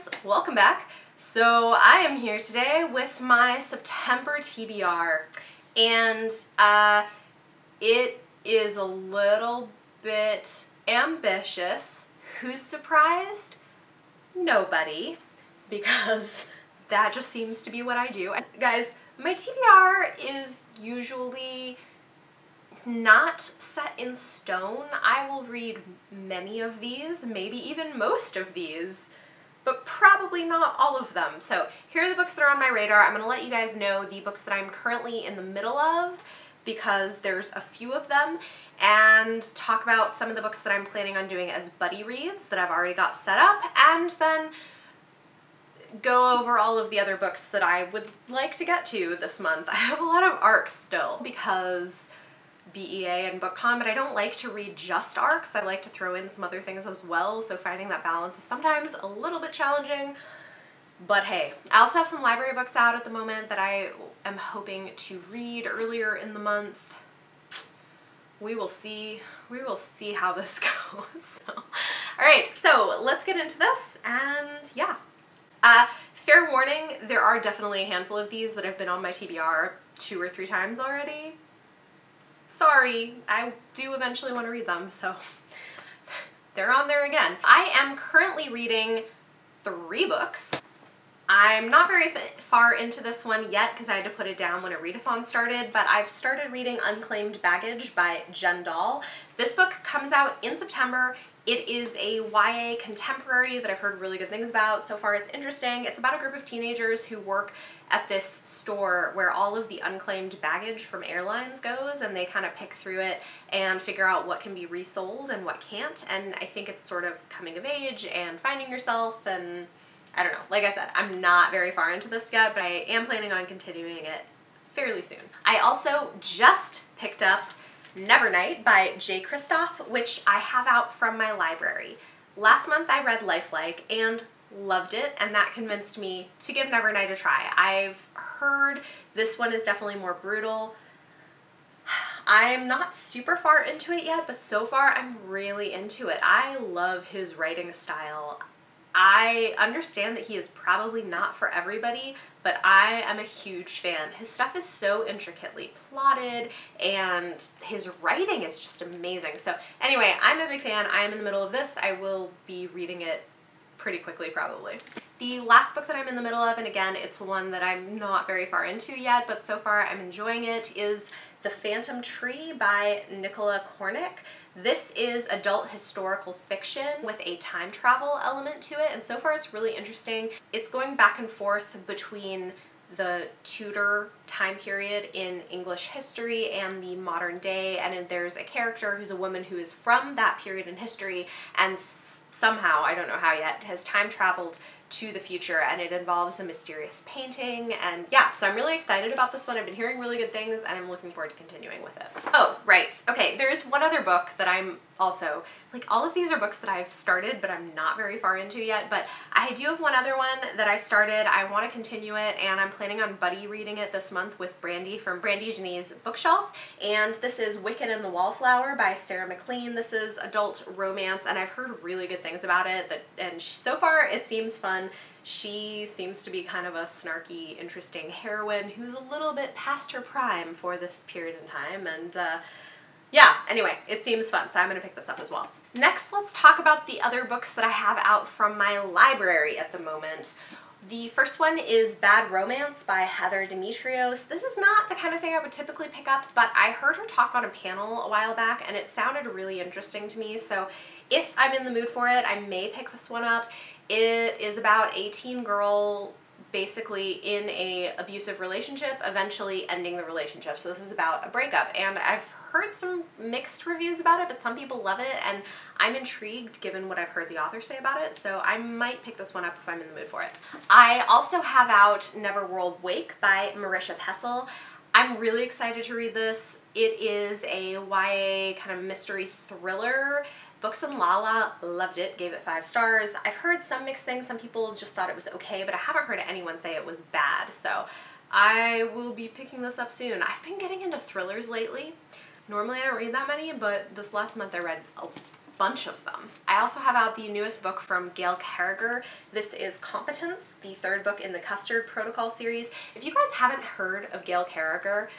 guys, welcome back. So I am here today with my September TBR, and it is a little bit ambitious. Who's surprised? Nobody, because that just seems to be what I do. And guys, my TBR is usually not set in stone. I will read many of these, maybe even most of these, but probably not all of them. So here are the books that are on my radar. I'm gonna let you guys know the books that I'm currently in the middle of, because there's a few of them, and talk about some of the books that I'm planning on doing as buddy reads that I've already got set up, and then go over all of the other books that I would like to get to this month. I have a lot of arcs still because BEA and BookCon, but I don't like to read just arcs. I like to throw in some other things as well, so finding that balance is sometimes a little bit challenging. But hey, I also have some library books out at the moment that I am hoping to read earlier in the month. We will see. We will see how this goes. Alright, so let's get into this, and yeah. Fair warning, there are definitely a handful of these that have been on my TBR 2 or 3 times already. Sorry, I do eventually want to read them, so they're on there again. I am currently reading 3 books. I'm not very far into this one yet because I had to put it down when a readathon started, but I've started reading Unclaimed Baggage by Jen Dahl. This book comes out in September. It is a YA contemporary that I've heard really good things about. So far it's interesting. It's about a group of teenagers who work at this store where all of the unclaimed baggage from airlines goes, and they kind of pick through it and figure out what can be resold and what can't. And I think it's sort of coming of age and finding yourself, and I don't know. Like I said, I'm not very far into this yet, but I am planning on continuing it fairly soon. I also just picked up Nevernight by J. Kristoff, which I have out from my library. Last month I read Lifelike and loved it, and that convinced me to give Nevernight a try. I've heard this one is definitely more brutal. I'm not super far into it yet, but so far I'm really into it. I love his writing style. I understand that he is probably not for everybody, but I am a huge fan. His stuff is so intricately plotted, and his writing is just amazing. So anyway, I'm a big fan. I am in the middle of this. I will be reading it pretty quickly, probably. The last book that I'm in the middle of, and again, it's one that I'm not very far into yet, but so far I'm enjoying it, is The Phantom Tree by Nicola Cornick. This is adult historical fiction with a time travel element to it, and so far it's really interesting. It's going back and forth between the Tudor time period in English history and the modern day, and there's a character who's a woman who is from that period in history and somehow, I don't know how yet, has time traveled to the future, and it involves a mysterious painting, and yeah, so I'm really excited about this one. I've been hearing really good things, and I'm looking forward to continuing with it. Oh, right. Okay, there's one other book that I'm also, like, all of these are books that I've started, but I'm not very far into yet, but I do have one other one that I started. I want to continue it, and I'm planning on buddy reading it this month with Brandy from Brandy Janine's bookshelf, and this is Wicked and the Wallflower by Sarah McLean. This is adult romance, and I've heard really good things about it, and so far it seems fun. She seems to be kind of a snarky, interesting heroine who's a little bit past her prime for this period in time, and yeah, anyway, it seems fun, so I'm going to pick this up as well. Next, let's talk about the other books that I have out from my library at the moment. The first one is Bad Romance by Heather Demetrios. This is not the kind of thing I would typically pick up, but I heard her talk on a panel a while back, and it sounded really interesting to me, so if I'm in the mood for it, I may pick this one up. It is about a teen girl basically in a abusive relationship, eventually ending the relationship. So this is about a breakup, and I've heard some mixed reviews about it, but some people love it, and I'm intrigued given what I've heard the author say about it, so I might pick this one up if I'm in the mood for it. I also have out Neverworld Wake by Marisha Pessl. I'm really excited to read this. It is a YA kind of mystery thriller. Books and Lala loved it, gave it 5 stars. I've heard some mixed things. Some people just thought it was okay, but I haven't heard anyone say it was bad, so I will be picking this up soon. I've been getting into thrillers lately. Normally I don't read that many, but this last month I read a bunch of them. I also have out the newest book from Gail Carriger. This is Competence, the third book in the Custard Protocol series. If you guys haven't heard of Gail Carriger,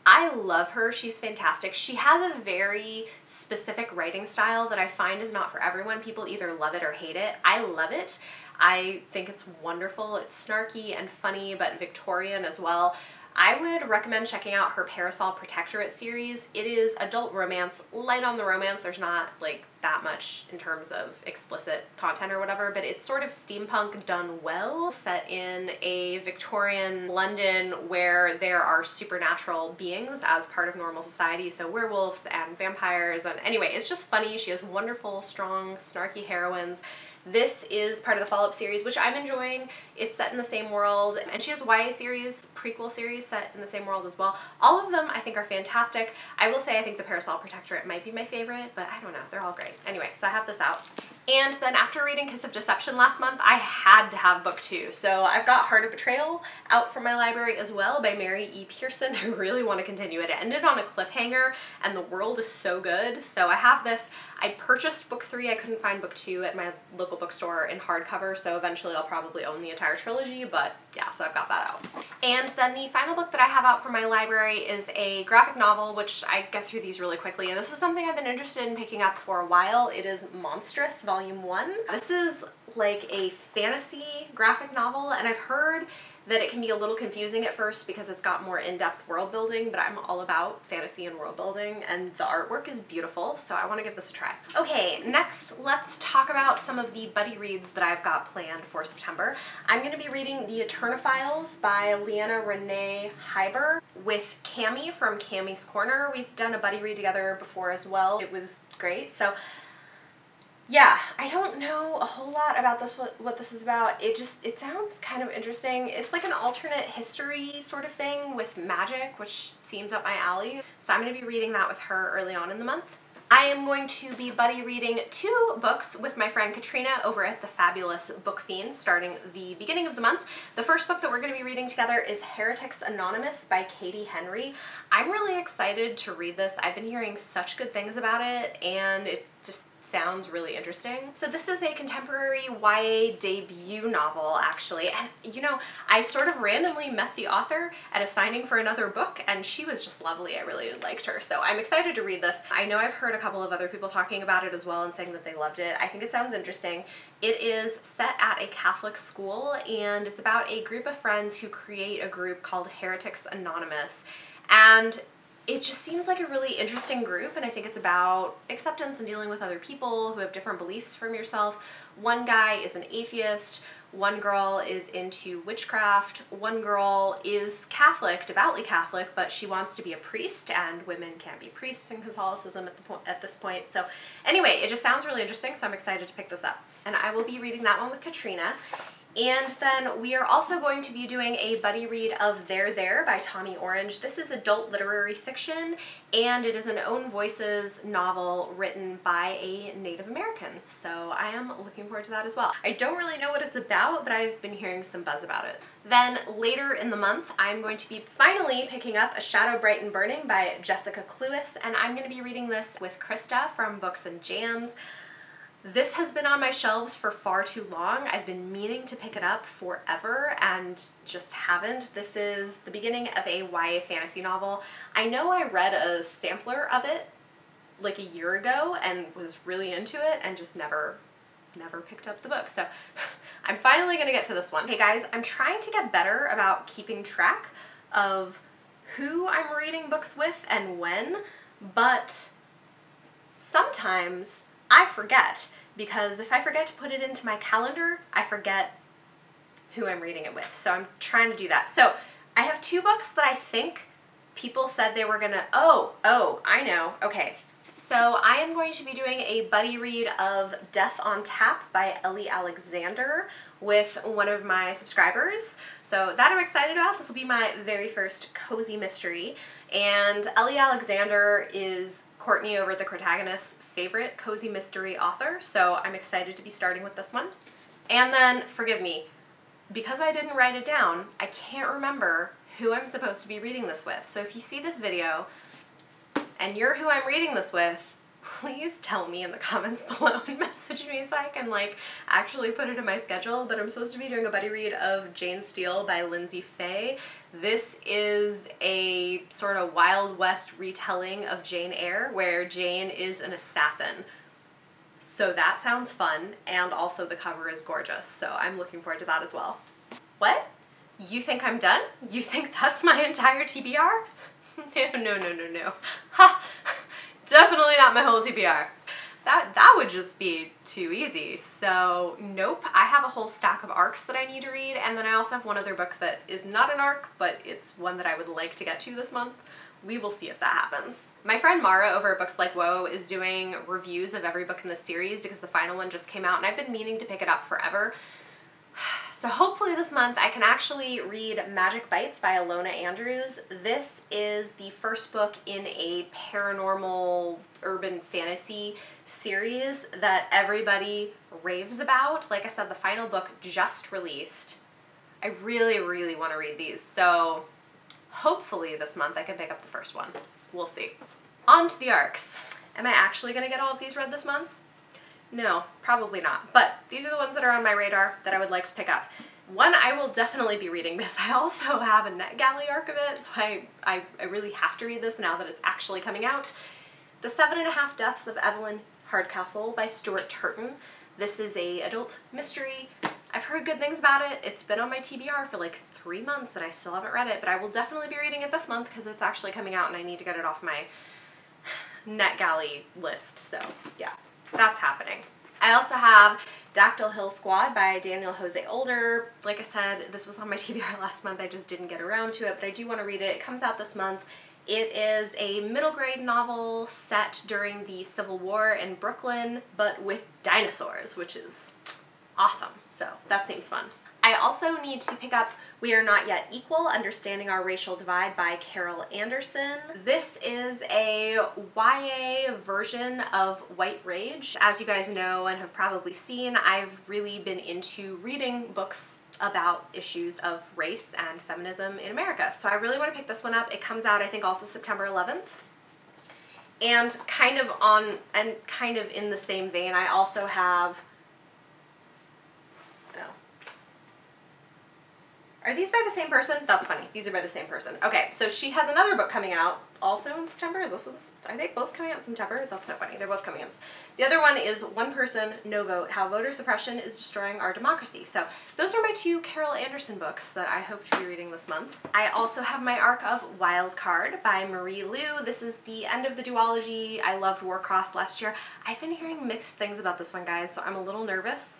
I love her. She's fantastic. She has a very specific writing style that I find is not for everyone. People either love it or hate it. I love it. I think it's wonderful. It's snarky and funny, but Victorian as well. I would recommend checking out her Parasol Protectorate series. It is adult romance, light on the romance. There's not like that much in terms of explicit content or whatever, but it's sort of steampunk done well, set in a Victorian London where there are supernatural beings as part of normal society, so werewolves and vampires, and anyway, it's just funny. She has wonderful, strong, snarky heroines. This is part of the follow-up series, which I'm enjoying. It's set in the same world, and she has YA series, prequel series set in the same world as well. All of them I think are fantastic. I will say I think the Parasol Protectorate might be my favorite, but I don't know, they're all great. Anyway, so I have this out. And then after reading Kiss of Deception last month, I had to have book 2. So I've got Heart of Betrayal out from my library as well by Mary E. Pearson. I really want to continue it. It ended on a cliffhanger and the world is so good. So I have this. I purchased book 3. I couldn't find book 2 at my local bookstore in hardcover, so eventually I'll probably own the entire trilogy, but yeah, so I've got that out. And then the final book that I have out from my library is a graphic novel, which I get through these really quickly, and this is something I've been interested in picking up for a while. It is Monstrous Volume 1. This is like a fantasy graphic novel, and I've heard that it can be a little confusing at first because it's got more in-depth world building, but I'm all about fantasy and world building, and the artwork is beautiful, so I want to give this a try. Okay, next let's talk about some of the buddy reads that I've got planned for September. I'm going to be reading The Eternophiles by Leanna Renee Hyber with Cami from Cami's Corner. We've done a buddy read together before as well. It was great. So yeah, I don't know a whole lot about this, what this is about. It sounds kind of interesting. It's like an alternate history sort of thing with magic, which seems up my alley. So I'm going to be reading that with her early on in the month. I am going to be buddy reading 2 books with my friend Katrina over at the Fabulous Book Fiend starting the beginning of the month. The first book that we're going to be reading together is Heretics Anonymous by Katie Henry. I'm really excited to read this. I've been hearing such good things about it, and it just sounds really interesting. So this is a contemporary YA debut novel, actually, and you know, I sort of randomly met the author at a signing for another book, and she was just lovely. I really liked her, so I'm excited to read this. I know I've heard a couple of other people talking about it as well and saying that they loved it. I think it sounds interesting. It is set at a Catholic school, and it's about a group of friends who create a group called Heretics Anonymous, and it just seems like a really interesting group, and I think it's about acceptance and dealing with other people who have different beliefs from yourself. One guy is an atheist, one girl is into witchcraft, one girl is Catholic, devoutly Catholic, but she wants to be a priest, and women can't be priests in Catholicism at this point. So anyway, it just sounds really interesting, so I'm excited to pick this up. And I will be reading that one with Katrina. And then we are also going to be doing a buddy read of There There by Tommy Orange. This is adult literary fiction, and it is an own voices novel written by a Native American. So I am looking forward to that as well. I don't really know what it's about, but I've been hearing some buzz about it. Then later in the month, I'm going to be finally picking up A Shadow Bright and Burning by Jessica Cluess, and I'm going to be reading this with Krista from Books and Jams. This has been on my shelves for far too long. I've been meaning to pick it up forever and just haven't. This is the beginning of a YA fantasy novel. I know I read a sampler of it like a year ago and was really into it and just never picked up the book. So I'm finally gonna get to this one. Hey guys, I'm trying to get better about keeping track of who I'm reading books with and when, but sometimes I forget, because if I forget to put it into my calendar, I forget who I'm reading it with. So I'm trying to do that. So I have 2 books that I think people said they were gonna, oh, I know, okay. So I am going to be doing a buddy read of Death on Tap by Ellie Alexander with one of my subscribers. So that I'm excited about. This will be my very first cozy mystery. And Ellie Alexander is Courtney over at the Protagonist's favorite cozy mystery author, so I'm excited to be starting with this one. And then, forgive me, because I didn't write it down, I can't remember who I'm supposed to be reading this with. So if you see this video and you're who I'm reading this with, please tell me in the comments below and message me so I can like actually put it in my schedule. But I'm supposed to be doing a buddy read of Jane Steele by Lindsay Fay. This is a sort of Wild West retelling of Jane Eyre where Jane is an assassin. So that sounds fun, and also the cover is gorgeous, so I'm looking forward to that as well. What? You think I'm done? You think that's my entire TBR? No. Ha! Definitely not my whole TBR. That would just be too easy. So nope, I have a whole stack of arcs that I need to read, and then I also have one other book that is not an arc, but it's one that I would like to get to this month. We will see if that happens. My friend Mara over at Books Like Whoa is doing reviews of every book in the series because the final one just came out and I've been meaning to pick it up forever. So hopefully this month I can actually read Magic Bites by Alona Andrews. This is the first book in a paranormal urban fantasy series that everybody raves about. Like I said, the final book just released. I really want to read these, so hopefully this month I can pick up the first one. We'll see. On to the arcs. Am I actually going to get all of these read this month? No, probably not. But these are the ones that are on my radar that I would like to pick up. One, I will definitely be reading this. I also have a NetGalley arc of it, so I really have to read this now that it's actually coming out. The 7.5 Deaths of Evelyn Hardcastle by Stuart Turton. This is a adult mystery. I've heard good things about it. It's been on my TBR for like 3 months and I still haven't read it, but I will definitely be reading it this month because it's actually coming out and I need to get it off my NetGalley list. So yeah, that's happening. I also have Dactyl Hill Squad by Daniel Jose Older. Like I said, this was on my TBR last month. I just didn't get around to it, but I do want to read it. It comes out this month. It is a middle grade novel set during the Civil War in Brooklyn, but with dinosaurs, which is awesome. So that seems fun. I also need to pick up We Are Not Yet Equal, Understanding Our Racial Divide by Carol Anderson. This is a YA version of White Rage. As you guys know and have probably seen, I've really been into reading books about issues of race and feminism in America. So I really want to pick this one up. It comes out, I think, also September 11th. And kind of in the same vein, I also have... Are these by the same person? That's funny. These are by the same person. Okay, so she has another book coming out also in September. Are they both coming out in September? That's so funny. They're both coming out. The other one is One Person, No Vote, How Voter Suppression is Destroying Our Democracy. So those are my two Carol Anderson books that I hope to be reading this month. I also have my arc of Wild Card by Marie Lu. This is the end of the duology. I loved Warcross last year. I've been hearing mixed things about this one, guys, so I'm a little nervous.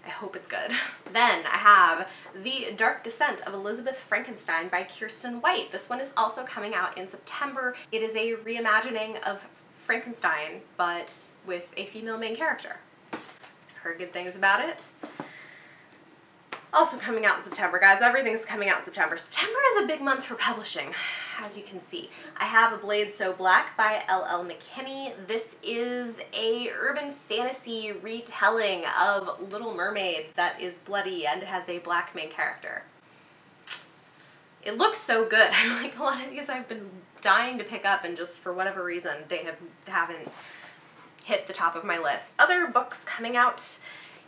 I hope it's good. Then I have The Dark Descent of Elizabeth Frankenstein by Kirsten White. This one is also coming out in September. It is a reimagining of Frankenstein, but with a female main character. I've heard good things about it. Also coming out in September, guys. Everything's coming out in September. September is a big month for publishing, as you can see. I have A Blade So Black by L.L. McKinney. This is a urban fantasy retelling of Little Mermaid that is bloody and has a black main character. It looks so good. Like a lot of these I've been dying to pick up, and just for whatever reason they haven't hit the top of my list. Other books coming out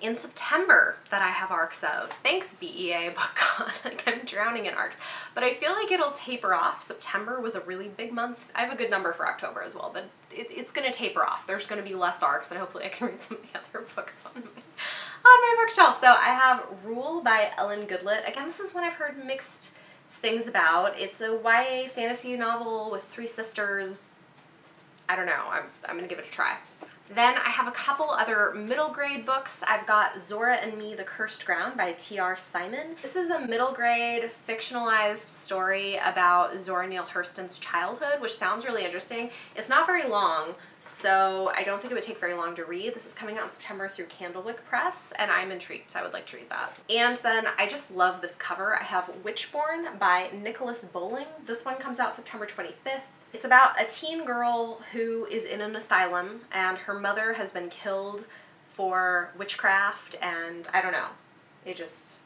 in September that I have arcs of. Thanks, BEA BookCon. Like, I'm drowning in arcs. But I feel like it'll taper off. September was a really big month. I have a good number for October as well, but it's gonna taper off. There's gonna be less arcs, and hopefully I can read some of the other books on my bookshelf. So I have Rule by Ellen Goodlett. Again, this is one I've heard mixed things about. It's a YA fantasy novel with 3 sisters. I don't know. I'm gonna give it a try. Then I have a couple other middle grade books. I've got Zora and Me, The Cursed Ground by T.R. Simon. This is a middle grade fictionalized story about Zora Neale Hurston's childhood, which sounds really interesting. It's not very long, so I don't think it would take very long to read. This is coming out in September through Candlewick Press, and I'm intrigued. I would like to read that. And then I just love this cover. I have Witchborn by Nicholas Bowling. This one comes out September 25th. It's about a teen girl who is in an asylum, and her mother has been killed for witchcraft, and I don't know. It just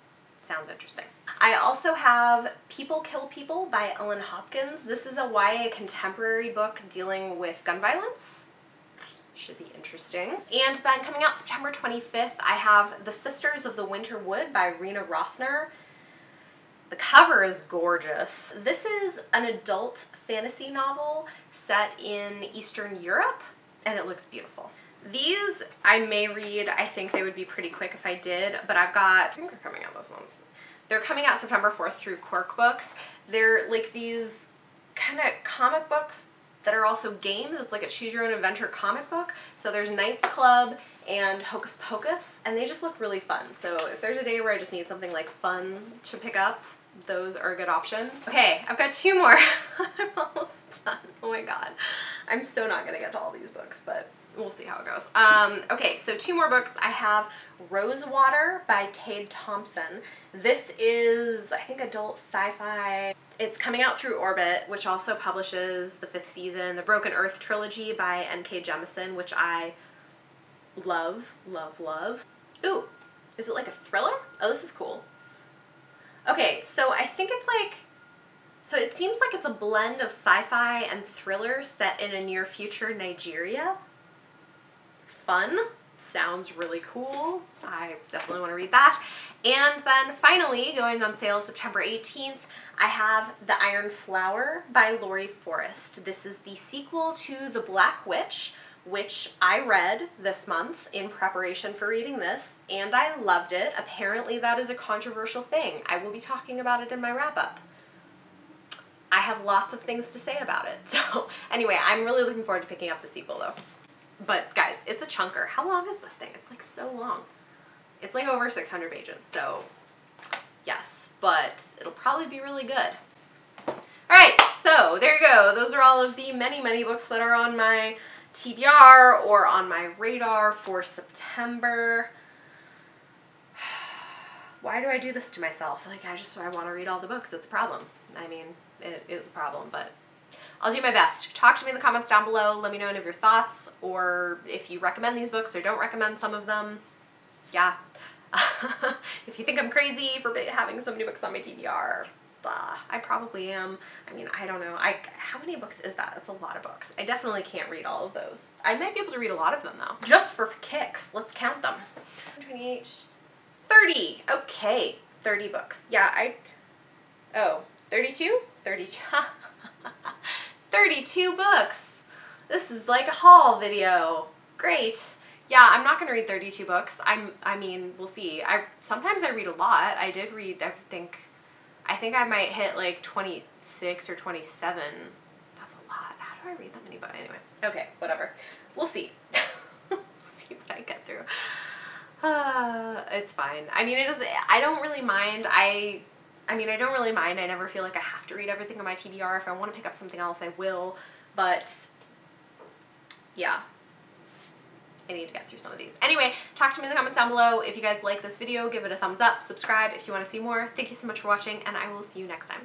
sounds interesting. I also have People Kill People by Ellen Hopkins. This is a YA contemporary book dealing with gun violence. Should be interesting. And then coming out September 25th, I have The Sisters of the Winter Wood by Rena Rossner. The cover is gorgeous. This is an adult fantasy novel set in Eastern Europe, and it looks beautiful. These I may read. I think they would be pretty quick if I did, but I think they're coming out this month. They're coming out September 4th through Quirk Books. They're like these kind of comic books that are also games. It's like a choose your own adventure comic book. So there's Knights Club and Hocus Pocus, and they just look really fun. So if there's a day where I just need something like fun to pick up, those are a good option. Okay, I've got 2 more. I'm almost done. Oh my god. I'm so not gonna get to all these books, but we'll see how it goes. Okay, so 2 more books. I have Rosewater by Tade Thompson. This is, I think, adult sci-fi. It's coming out through Orbit, which also publishes the 5th season, the Broken Earth trilogy by N.K. Jemisin, which I love, love, love. Ooh, is it like a thriller? Oh, this is cool. Okay, so I think it's like, so it seems like it's a blend of sci-fi and thriller set in a near future Nigeria. Fun. Sounds really cool. I definitely want to read that. And then finally, going on sale September 18th, I have The Iron Flower by Laurie Forrest. This is the sequel to The Black Witch, which I read this month in preparation for reading this, and I loved it. Apparently that is a controversial thing. I will be talking about it in my wrap-up. I have lots of things to say about it. So anyway, I'm really looking forward to picking up the sequel though. But guys, it's a chunker. How long is this thing? It's like so long. It's like over 600 pages, so yes, but it'll probably be really good. Alright, so there you go. Those are all of the many, many books that are on my TBR or on my radar for September. Why do I do this to myself? Like, I want to read all the books. It's a problem. I mean, it is a problem, but I'll do my best. Talk to me in the comments down below. Let me know any of your thoughts, or if you recommend these books or don't recommend some of them. Yeah. If you think I'm crazy for having so many books on my TBR, I probably am. I mean, I don't know. How many books is that? That's a lot of books. I definitely can't read all of those. I might be able to read a lot of them though. Just for kicks. Let's count them. 28, 30. Okay, 30 books. Yeah, oh, 32? 32. 32 books. This is like a haul video. Great. Yeah, I'm not going to read 32 books. I mean, we'll see. Sometimes I read a lot. I did read, I think I might hit like 26 or 27. That's a lot. How do I read that many books? Anyway, okay, whatever. We'll see. We'll see what I get through. It's fine. I mean, I don't really mind. I don't really mind. I never feel like I have to read everything on my TBR. If I want to pick up something else, I will. But yeah, I need to get through some of these. Anyway, talk to me in the comments down below. If you guys like this video, give it a thumbs up, subscribe if you want to see more. Thank you so much for watching, and I will see you next time.